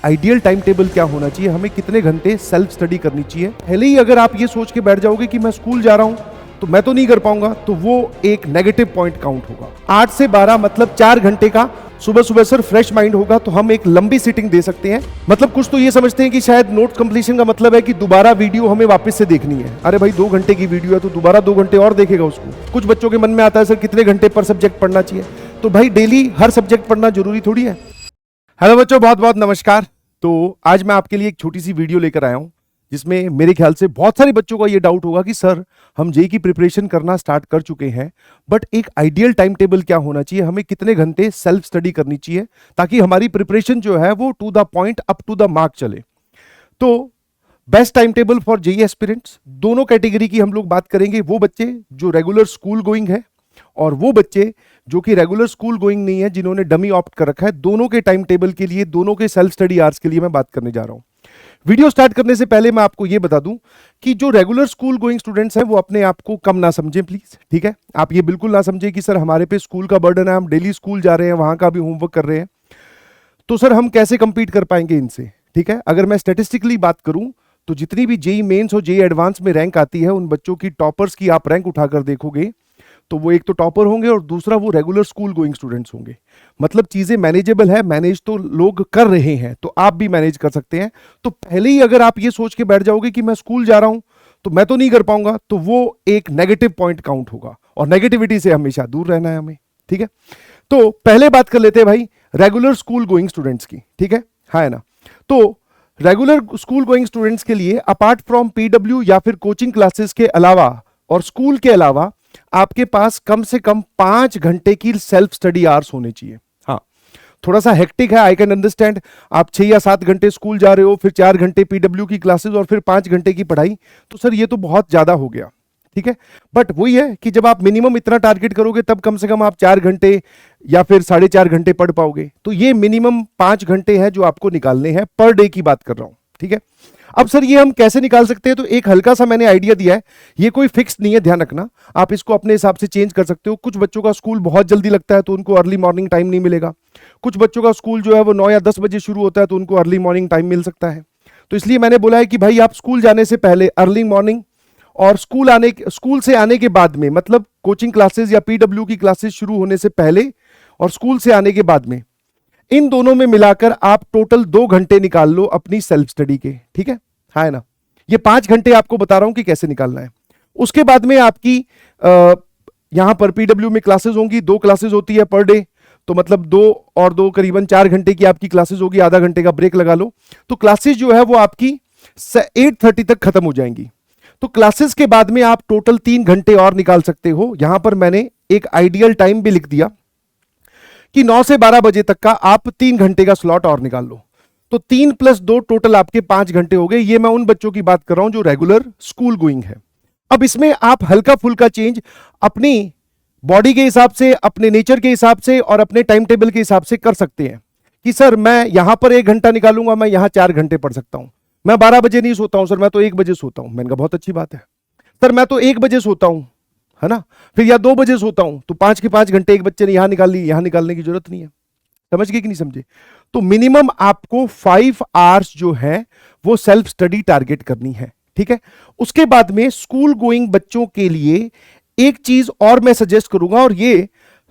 Ideal time table क्या होना चाहिए, हमें कितने घंटे सेल्फ स्टडी करनी चाहिए। पहले ही अगर आप ये सोच के बैठ जाओगे कि मैं स्कूल जा रहा हूं तो मैं तो नहीं कर पाऊंगा, तो वो एक नेगेटिव पॉइंट काउंट होगा। 8 से 12 मतलब 4 घंटे का सुबह सुबह सर फ्रेश माइंड होगा तो हम एक लंबी सिटिंग दे सकते हैं। मतलब कुछ तो ये समझते हैं कि शायद नोट कंप्लीशन का मतलब है कि दोबारा वीडियो हमें वापस से देखनी है। अरे भाई 2 घंटे की वीडियो है तो दोबारा 2 घंटे और देखेगा उसको। कुछ बच्चों के मन में आता है सर कितने घंटे पर सब्जेक्ट पढ़ना चाहिए, तो भाई डेली हर सब्जेक्ट पढ़ना जरूरी थोड़ी है। हेलो बच्चों, बहुत बहुत नमस्कार। तो आज मैं आपके लिए एक छोटी सी वीडियो लेकर आया हूं जिसमें मेरे ख्याल से बहुत सारे बच्चों का ये डाउट होगा कि सर हम जेईई की प्रिपरेशन करना स्टार्ट कर चुके हैं, बट एक आइडियल टाइम टेबल क्या होना चाहिए, हमें कितने घंटे सेल्फ स्टडी करनी चाहिए ताकि हमारी प्रिपरेशन जो है वो to the point up to the mark चले। तो best time table for JEE aspirants, दोनों कैटेगरी की हम लोग बात करेंगे। वो बच्चे जो रेगुलर स्कूल गोइंग है और वो बच्चे जो कि रेगुलर स्कूल गोइंग नहीं है, जिन्होंने डमी ऑप्ट कर रखा है। दोनों के टाइम टेबल के लिए, दोनों के सेल्फ स्टडी आवर्स के लिए मैं बात करने जा रहा हूं। वीडियो स्टार्ट करने से पहले मैं आपको यह बता दूं कि जो रेगुलर स्कूल गोइंग स्टूडेंट्स हैं वो अपने आप को कम ना समझें प्लीज, ठीक है। आप ये बिल्कुल ना समझें कि सर हमारे पे स्कूल का बर्डन है, हम डेली स्कूल जा रहे हैं, वहां का भी होमवर्क कर रहे हैं, तो सर हम कैसे कंपीट कर पाएंगे इनसे, ठीक है। अगर मैं स्टैटिस्टिकली बात करूं तो जितनी भी जेईई मेंस और जेईई एडवांस में रैंक आती है, उन बच्चों की टॉपर्स की आप रैंक उठाकर देखोगे तो वो एक तो टॉपर होंगे और दूसरा वो रेगुलर स्कूल गोइंग स्टूडेंट्स होंगे। मतलब चीजें मैनेजेबल है, मैनेज तो लोग कर रहे हैं, तो आप भी मैनेज कर सकते हैं। तो पहले ही अगर आप ये सोच के बैठ जाओगे कि मैं स्कूल जा रहा हूं तो मैं तो नहीं कर पाऊंगा, तो वो एक नेगेटिव पॉइंट काउंट होगा और नेगेटिविटी से हमेशा दूर रहना है हमें, ठीक है। तो पहले बात कर लेते हैं भाई रेगुलर स्कूल गोइंग स्टूडेंट्स की, ठीक है, है ना। तो रेगुलर स्कूल गोइंग स्टूडेंट्स के लिए अपार्ट फ्रॉम पीडब्ल्यू या फिर कोचिंग क्लासेस के अलावा और स्कूल के अलावा आपके पास कम से कम 5 घंटे की सेल्फ स्टडी आवर्स होने चाहिए। हाँ, थोड़ा सा हेक्टिक है, आई कैन अंडरस्टैंड। आप 6 या 7 घंटे स्कूल जा रहे हो, फिर 4 घंटे पीडब्ल्यू की क्लासेस और फिर 5 घंटे की पढ़ाई, तो सर ये तो बहुत ज्यादा हो गया, ठीक है। बट वही है कि जब आप मिनिमम इतना टारगेट करोगे तब कम से कम आप 4 घंटे या फिर 4.5 घंटे पढ़ पाओगे। तो ये मिनिमम 5 घंटे हैं जो आपको निकालने हैं, पर डे की बात कर रहा हूं, ठीक है। अब सर ये हम कैसे निकाल सकते हैं, तो एक हल्का सा मैंने आइडिया दिया है, ये कोई फिक्स नहीं है, ध्यान रखना। आप इसको अपने हिसाब से चेंज कर सकते हो। कुछ बच्चों का स्कूल बहुत जल्दी लगता है तो उनको अर्ली मॉर्निंग टाइम नहीं मिलेगा। कुछ बच्चों का स्कूल जो है वो 9 या 10 बजे शुरू होता है तो उनको अर्ली मॉर्निंग टाइम मिल सकता है। तो इसलिए मैंने बोला है कि भाई आप स्कूल जाने से पहले अर्ली मॉर्निंग और स्कूल से आने के बाद में, मतलब कोचिंग क्लासेस या पीडब्ल्यू की क्लासेस शुरू होने से पहले और स्कूल से आने के बाद में, इन दोनों में मिलाकर आप टोटल 2 घंटे निकाल लो अपनी सेल्फ स्टडी के, ठीक है ना। ये 5 घंटे आपको बता रहा हूं कि कैसे निकालना है। उसके बाद में आपकी यहां पर पीडब्ल्यू में क्लासेस होंगी, 2 क्लासेस होती है पर डे, तो मतलब 2 और 2 करीबन 4 घंटे की आपकी क्लासेस होगी, आधा घंटे का ब्रेक लगा लो। तो क्लासेस जो है वो आपकी 8:30 तक खत्म हो जाएंगी। तो क्लासेस के बाद में आप टोटल 3 घंटे और निकाल सकते हो। यहां पर मैंने एक आइडियल टाइम भी लिख दिया कि 9 से 12 बजे तक का आप 3 घंटे का स्लॉट और निकाल लो। तो 3 + 2 टोटल आपके 5 घंटे हो गए। ये मैं उन बच्चों की बात कर रहा हूं जो रेगुलर स्कूल गोइंग है। अब इसमें आप हल्का फुल्का चेंज अपनी बॉडी के हिसाब से, अपने नेचर के हिसाब से और अपने टाइम टेबल के हिसाब से कर सकते हैं कि सर मैं यहां पर 1 घंटा निकालूंगा, मैं यहां 4 घंटे पढ़ सकता हूं। मैं 12 बजे नहीं सोता हूं सर, मैं तो 1 बजे सोता हूं। मैंने कहा बहुत अच्छी बात है सर, मैं तो 1 बजे सोता हूं, है ना, फिर या 2 बजे सोता हूं, तो 5 के 5 घंटे एक बच्चे ने यहां निकाल ली, यहां निकालने की जरूरत नहीं है। समझ गए कि नहीं समझे। तो मिनिमम आपको 5 आवर्स जो है वो सेल्फ स्टडी टारगेट करनी है, ठीक है। उसके बाद में स्कूल गोइंग बच्चों के लिए एक चीज और मैं सजेस्ट करूंगा, और ये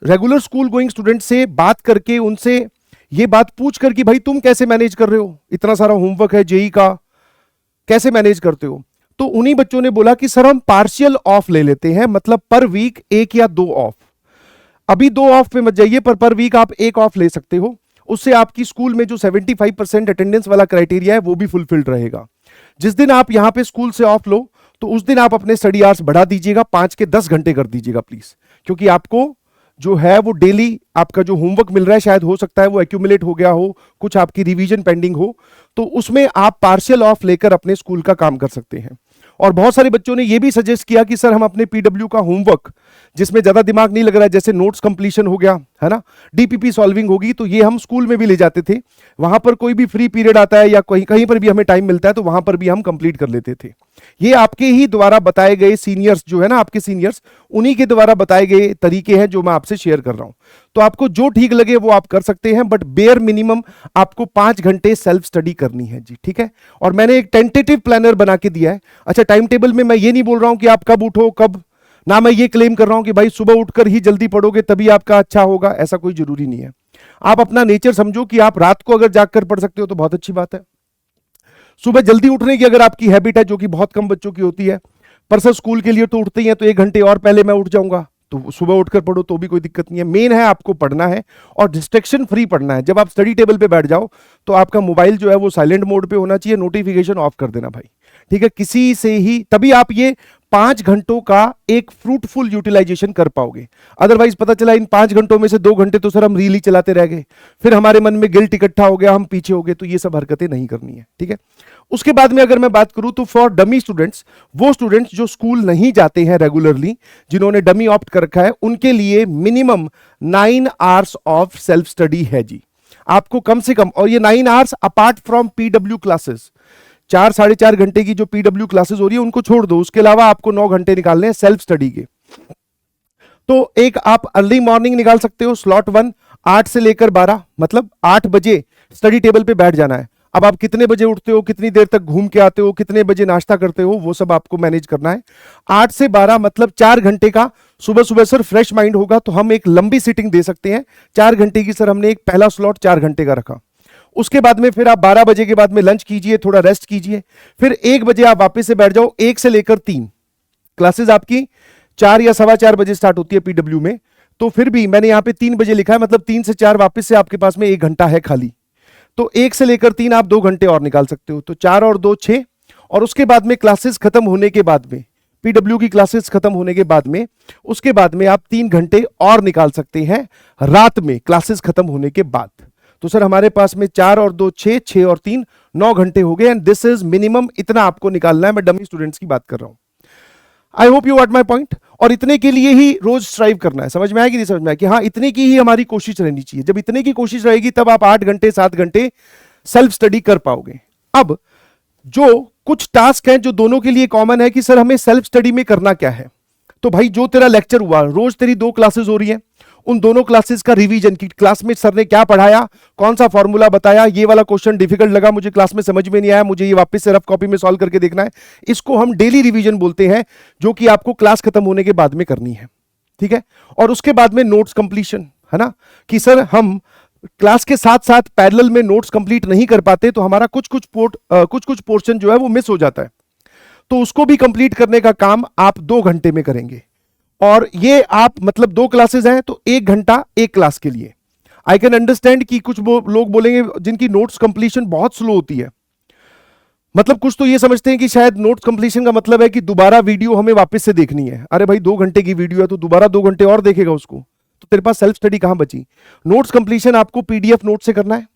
रेगुलर स्कूल गोइंग स्टूडेंट से बात करके उनसे ये बात पूछ कर कि भाई तुम कैसे मैनेज कर रहे हो, इतना सारा होमवर्क है जेईई का, कैसे मैनेज करते हो। तो उन्हीं बच्चों ने बोला कि सर हम पार्शियल ऑफ ले लेते हैं, मतलब पर वीक 1 या 2 ऑफ। अभी 2 ऑफ पे मत जाइए, पर वीक आप 1 ऑफ ले सकते हो। उससे आपकी स्कूल में जो 75% अटेंडेंस वाला क्राइटेरिया है वो भी फुलफिल्ड रहेगा। जिस दिन आप यहां पे स्कूल से ऑफ लो तो उस दिन आप अपने स्टडी आवर्स बढ़ा दीजिएगा, 5 के 10 घंटे कर दीजिएगा प्लीज, क्योंकि आपको जो है वो डेली आपका जो होमवर्क मिल रहा है, शायद हो सकता है वो एक्यूमुलेट हो गया हो, कुछ आपकी रिवीजन पेंडिंग हो, तो उसमें आप पार्शियल ऑफ लेकर अपने स्कूल का काम कर सकते हैं। और बहुत सारे बच्चों ने यह भी सजेस्ट किया कि सर हम अपने पीडब्ल्यू का होमवर्क जिसमें ज्यादा दिमाग नहीं लग रहा है, जैसे नोट्स कंप्लीशन हो गया, है ना, डीपीपी सॉल्विंग होगी, तो ये हम स्कूल में भी ले जाते थे, वहां पर कोई भी फ्री पीरियड आता है या कहीं कहीं पर भी हमें टाइम मिलता है तो वहां पर भी हम कंप्लीट कर लेते थे। ये आपके ही द्वारा बताए गए सीनियर्स जो है ना, आपके सीनियर्स, उन्हीं के द्वारा बताए गए तरीके हैं जो मैं आपसे शेयर कर रहा हूं। तो आपको जो ठीक लगे वो आप कर सकते हैं, बट बेयर मिनिमम आपको 5 घंटे सेल्फ स्टडी करनी है जी, ठीक है। और मैंने एक टेंटेटिव प्लानर बना के दिया है। अच्छा, टाइम टेबल में मैं ये नहीं बोल रहा हूं कि आप कब उठो कब ना, मैं ये क्लेम कर रहा हूं कि भाई सुबह उठकर ही जल्दी पढ़ोगे तभी आपका अच्छा होगा, ऐसा कोई जरूरी नहीं है। आप अपना नेचर समझो कि आप रात को अगर जागकर पढ़ सकते हो तो बहुत अच्छी बात है। सुबह जल्दी उठने की अगर आपकी हैबिट है, जो कि बहुत कम बच्चों की होती है, पर सर स्कूल के लिए तो उठते ही हैं, तो 1 घंटे और पहले मैं उठ जाऊंगा, तो सुबह उठकर पढ़ो तो भी कोई दिक्कत नहीं है। मेन है आपको पढ़ना है और डिस्ट्रैक्शन फ्री पढ़ना है। जब आप स्टडी टेबल पे बैठ जाओ तो आपका मोबाइल जो है वो साइलेंट मोड पे होना चाहिए, नोटिफिकेशन ऑफ कर देना भाई, ठीक है। किसी से ही तभी आप ये 5 घंटों का एक फ्रूटफुल यूटिलाइजेशन कर पाओगे। अदरवाइज पता चला इन 5 घंटों में से 2 घंटे तो सर हम रील ही चलाते रह गए, फिर हमारे मन में गिल्ट इकट्ठा हो गया, हम पीछे हो गए, तो ये सब हरकतें नहीं करनी है, ठीक है। उसके बाद में अगर मैं बात करूं तो फॉर डमी स्टूडेंट्स, वो स्टूडेंट्स जो स्कूल नहीं जाते हैं रेगुलरली, जिन्होंने डमी ऑप्ट कर रखा है, उनके लिए minimum 9 hours of self study है जी। आपको कम से कम, और ये 9 hours apart from PW classes, 4 साढ़े 4 घंटे की जो पीडब्ल्यू क्लासेस हो रही है उनको छोड़ दो, उसके अलावा आपको 9 घंटे निकालने हैं सेल्फ स्टडी के। तो एक आप अर्ली मॉर्निंग निकाल सकते हो, स्लॉट 1, 8 से लेकर 12, मतलब 8 बजे स्टडी टेबल पे बैठ जाना है। अब आप कितने बजे उठते हो, कितनी देर तक घूम के आते हो, कितने बजे नाश्ता करते हो, वो सब आपको मैनेज करना है। 8 से 12 मतलब 4 घंटे का सुबह सुबह सर फ्रेश माइंड होगा तो हम एक लंबी सीटिंग दे सकते हैं। 4 घंटे की सर हमने एक पहला स्लॉट 4 घंटे का रखा। उसके बाद में फिर आप 12 बजे के बाद में लंच कीजिए, थोड़ा रेस्ट कीजिए, फिर 1 बजे आप वापस से बैठ जाओ। 1 से लेकर 3 क्लासेस आपकी 4 या 4:15 बजे स्टार्ट होती है पीडब्ल्यू में, तो फिर भी मैंने यहां पे 3 बजे लिखा है, मतलब 3 से 4 वापस से आपके पास में 1 घंटा है खाली। तो 1 से लेकर 3 आप 2 घंटे और निकाल सकते हो, तो 4 और 2 6। और उसके बाद में क्लासेस खत्म होने के बाद में, पीडब्ल्यू की क्लासेस खत्म होने के बाद में, उसके बाद में आप 3 घंटे और निकाल सकते हैं रात में क्लासेस खत्म होने के बाद। तो सर हमारे पास में 4 और 2 6, 6 और 3 9 घंटे हो गए, एंड दिस इज मिनिमम, इतना आपको निकालना है। मैं डमी स्टूडेंट्स की बात कर रहा हूं। I hope you got my point. और इतने के लिए ही रोज स्ट्राइव करना है। समझ में आया कि नहीं समझ में आया कि हाँ, इतने की ही हमारी कोशिश रहनी चाहिए। जब इतने की कोशिश रहेगी तब आप 8 घंटे 7 घंटे सेल्फ स्टडी कर पाओगे। अब जो कुछ टास्क हैं जो दोनों के लिए कॉमन है कि सर हमें सेल्फ स्टडी में करना क्या है, तो भाई जो तेरा लेक्चर हुआ, रोज तेरी 2 क्लासेस हो रही हैं, उन दोनों क्लासेस का रिवीजन की क्लास में सर ने क्या पढ़ाया, कौन सा फॉर्मूला बताया, ये वाला क्वेश्चन डिफिकल्ट लगा मुझे, क्लास में समझ में नहीं आया, मुझे ये वापस से रफ कॉपी में सॉल्व करके देखना है। इसको हम डेली रिवीजन बोलते हैं, जो कि आपको क्लास खत्म होने के बाद में करनी है, ठीक है। और उसके बाद में नोट्स कंप्लीशन, है ना, कि सर हम क्लास के साथ साथ पैरेलल में नोट्स कंप्लीट नहीं कर पाते तो हमारा कुछ कुछ पोर्शन जो है वो मिस हो जाता है, तो उसको भी कंप्लीट करने का काम आप 2 घंटे में करेंगे। और ये आप मतलब 2 क्लासेस हैं तो 1 घंटा एक क्लास के लिए। आई कैन अंडरस्टैंड कि कुछ लोग बोलेंगे जिनकी नोट्स कंप्लीशन बहुत स्लो होती है, मतलब कुछ तो ये समझते हैं कि शायद नोट्स कंप्लीशन का मतलब है कि दोबारा वीडियो हमें वापस से देखनी है। अरे भाई 2 घंटे की वीडियो है तो दोबारा 2 घंटे और देखेगा उसको, तो तेरे पास सेल्फ स्टडी कहां बची। नोट्स कंप्लीशन आपको पीडीएफ नोट से करना है,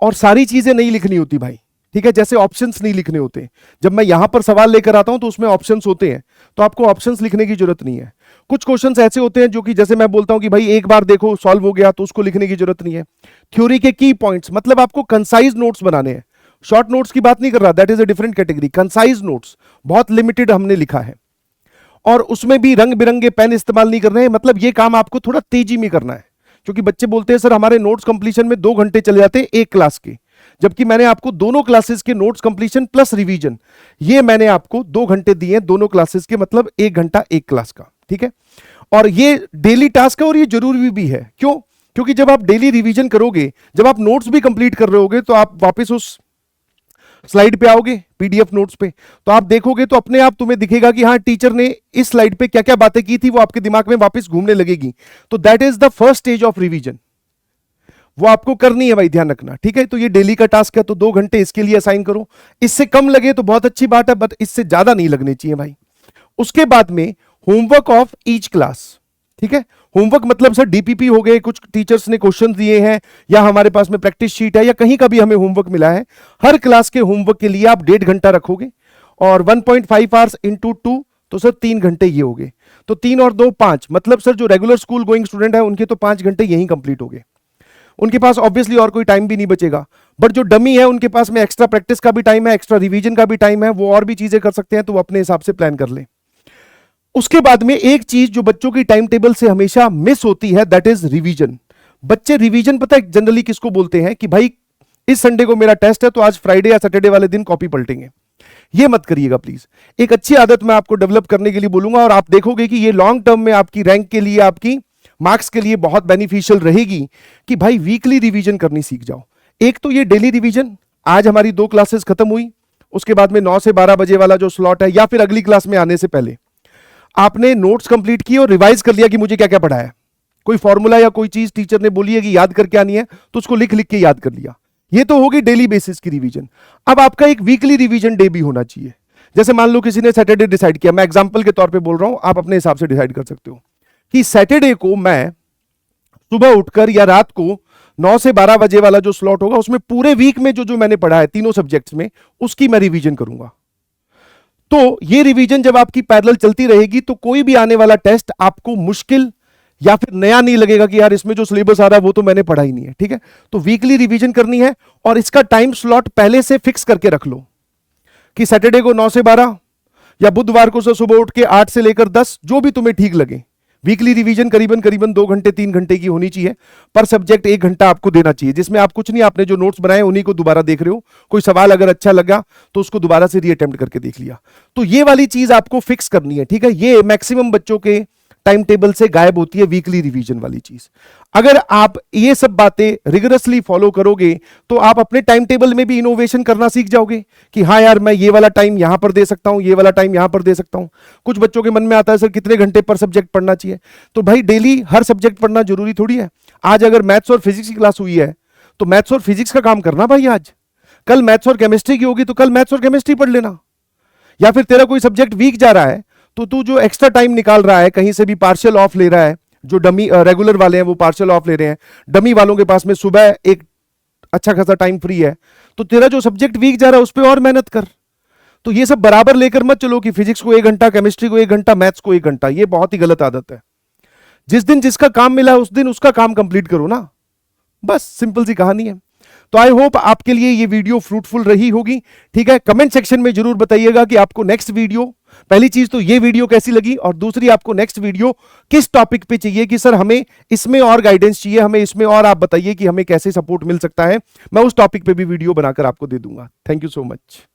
और सारी चीजें नहीं लिखनी होती भाई, ठीक है। जैसे ऑप्शंस नहीं लिखने होते, जब मैं यहां पर सवाल लेकर आता हूं तो उसमें ऑप्शंस होते हैं, तो आपको ऑप्शंस लिखने की जरूरत नहीं है। कुछ क्वेश्चंस ऐसे होते हैं जो कि जैसे मैं बोलता हूं कि भाई एक बार देखो सॉल्व हो गया, तो उसको लिखने की जरूरत नहीं है। थ्योरी के की पॉइंट्स, मतलब आपको कंसाइज नोट्स बनाने हैं, शॉर्ट नोट्स की बात नहीं कर रहा, that is a different category. Concise notes बहुत लिमिटेड हमने लिखा है, और उसमें भी रंग बिरंगे पेन इस्तेमाल नहीं कर रहे हैं, मतलब ये काम आपको थोड़ा तेजी में करना है। क्योंकि बच्चे बोलते हैं सर हमारे नोट्स कंप्लीशन में 2 घंटे चले जाते हैं एक क्लास के, जबकि मैंने आपको दोनों क्लासेस के नोट्स कंप्लीशन प्लस रिवीजन, ये मैंने आपको 2 घंटे दिए हैं दोनों क्लासेस के, मतलब 1 घंटा एक क्लास का, ठीक है। और ये डेली टास्क है और ये जरूरी भी है। क्यों? क्योंकि जब आप डेली रिवीजन करोगे, जब आप नोट्स भी कंप्लीट कर रहे होगे, तो आप वापस उस स्लाइड पे आओगे पीडीएफ नोट्स पे, तो आप देखोगे तो अपने आप तुम्हें दिखेगा कि हाँ टीचर ने इस स्लाइड पे क्या क्या बातें की थी, वो आपके दिमाग में वापस घूमने लगेगी। तो that is the first stage of revision, वो आपको करनी है भाई, ध्यान रखना, ठीक है। तो ये डेली का टास्क है, तो 2 घंटे इसके लिए असाइन करो। इससे कम लगे तो बहुत अच्छी बात है, बट इससे ज्यादा नहीं लगने चाहिए भाई। उसके बाद में होमवर्क ऑफ ईच क्लास, ठीक है। होमवर्क मतलब सर डीपीपी हो गए, कुछ टीचर्स ने क्वेश्चन दिए हैं, या हमारे पास में प्रैक्टिस शीट है, या कहीं का भी हमें होमवर्क मिला है। हर क्लास के होमवर्क के लिए आप 1.5 घंटा रखोगे, और 1.5 आवर्स इंटू 2, तो सर 3 घंटे ये हो गए। तो 3 और 2 5, मतलब सर जो रेगुलर स्कूल गोइंग स्टूडेंट है उनके तो 5 घंटे यहीं कंप्लीट हो गए, उनके पास ऑब्वियसली और कोई टाइम भी नहीं बचेगा। बट जो डमी है उनके पास में एक्स्ट्रा प्रैक्टिस का भी टाइम है, एक्स्ट्रा रिवीजन का भी टाइम है, वो और भी चीजें कर सकते हैं, तो वो अपने हिसाब से प्लान कर ले। उसके बाद में एक चीज जो बच्चों की टाइम टेबल से हमेशा मिस होती है, दैट इज रिवीजन। बच्चे रिवीजन पता है जनरली किसको बोलते हैं कि भाई इस संडे को मेरा टेस्ट है तो आज फ्राइडे या सैटरडे वाले दिन कॉपी पलटेंगे। ये मत करिएगा प्लीज। एक अच्छी आदत मैं आपको डेवलप करने के लिए बोलूंगा और आप देखोगे कि ये लॉन्ग टर्म में आपकी रैंक के लिए, आपकी मार्क्स के लिए बहुत बेनिफिशियल रहेगी कि भाई वीकली रिवीजन करनी सीख जाओ। एक तो ये डेली रिवीजन, आज हमारी 2 क्लासेस खत्म हुई, उसके बाद में 9 से 12 बजे वाला जो स्लॉट है, या फिर अगली क्लास में आने से पहले आपने नोट्स कंप्लीट किए और रिवाइज कर लिया कि मुझे क्या क्या पढ़ा है। कोई फॉर्मूला या कोई चीज टीचर ने बोली है कि याद करके आनी है, तो उसको लिख लिख के याद कर लिया। ये तो होगी डेली बेसिस की रिवीजन। अब आपका एक वीकली रिवीजन डे भी होना चाहिए। जैसे मान लो किसी ने सैटरडे डिसाइड किया, मैं एग्जांपल के तौर पे बोल रहा हूं, आप अपने हिसाब से डिसाइड कर सकते हो कि सैटरडे को मैं सुबह उठकर या रात को 9 से 12 बजे वाला जो स्लॉट होगा उसमें पूरे वीक में जो जो मैंने पढ़ा है तीनों सब्जेक्ट्स में, उसकी मैं रिवीजन करूंगा। तो ये रिवीजन जब आपकी पैरेलल चलती रहेगी तो कोई भी आने वाला टेस्ट आपको मुश्किल या फिर नया नहीं लगेगा कि यार इसमें जो सिलेबस आ रहा है वो तो मैंने पढ़ा ही नहीं है। ठीक है, तो वीकली रिवीजन करनी है और इसका टाइम स्लॉट पहले से फिक्स करके रख लो कि सैटरडे को 9 से 12 या बुधवार को सुबह उठ के 8 से लेकर 10, जो भी तुम्हें ठीक लगे। वीकली रिवीजन करीबन करीबन 2 घंटे 3 घंटे की होनी चाहिए। पर सब्जेक्ट 1 घंटा आपको देना चाहिए, जिसमें आप कुछ नहीं, आपने जो नोट्स बनाए उन्हीं को दोबारा देख रहे हो। कोई सवाल अगर अच्छा लगा तो उसको दोबारा से रीअटेम्प्ट करके देख लिया। तो ये वाली चीज आपको फिक्स करनी है। ठीक है, ये मैक्सिमम बच्चों के टाइम टेबल से गायब होती है, वीकली रिवीजन वाली चीज। अगर आप ये सब बातें रिगरसली फॉलो करोगे तो आप अपने टाइम टेबल में भी इनोवेशन करना सीख जाओगे कि हाँ यार मैं ये वाला टाइम यहां पर दे सकता हूं, ये वाला टाइम यहां पर दे सकता हूं। कुछ बच्चों के मन में आता है सर कितने घंटे पर सब्जेक्ट पढ़ना चाहिए, तो भाई डेली हर सब्जेक्ट पढ़ना जरूरी थोड़ी है। आज अगर मैथ्स और फिजिक्स की क्लास हुई है तो मैथ्स और फिजिक्स का काम करना भाई आज। कल मैथ्स और केमिस्ट्री की होगी तो कल मैथ्स और केमिस्ट्री पढ़ लेना। या फिर तेरा कोई सब्जेक्ट वीक जा रहा है तो तू जो एक्स्ट्रा टाइम निकाल रहा है, कहीं से भी पार्शियल ऑफ ले रहा है, जो डमी रेगुलर वाले हैं वो पार्शियल ऑफ ले रहे हैं, डमी वालों के पास में सुबह एक अच्छा खासा टाइम फ्री है, तो तेरा जो सब्जेक्ट वीक जा रहा है उस पर और मेहनत कर। तो ये सब बराबर लेकर मत चलो कि फिजिक्स को 1 घंटा, केमिस्ट्री को 1 घंटा, मैथ्स को 1 घंटा। ये बहुत ही गलत आदत है। जिस दिन जिसका काम मिला है उस दिन उसका काम कंप्लीट करो ना, बस सिंपल सी कहानी है। तो आई होप आपके लिए ये वीडियो फ्रूटफुल रही होगी। ठीक है, कमेंट सेक्शन में जरूर बताइएगा कि आपको नेक्स्ट वीडियो, पहली चीज तो ये वीडियो कैसी लगी, और दूसरी आपको नेक्स्ट वीडियो किस टॉपिक पे चाहिए कि सर हमें इसमें और गाइडेंस चाहिए, हमें इसमें और आप बताइए कि हमें कैसे सपोर्ट मिल सकता है। मैं उस टॉपिक पे भी वीडियो बनाकर आपको दे दूंगा। Thank you so much.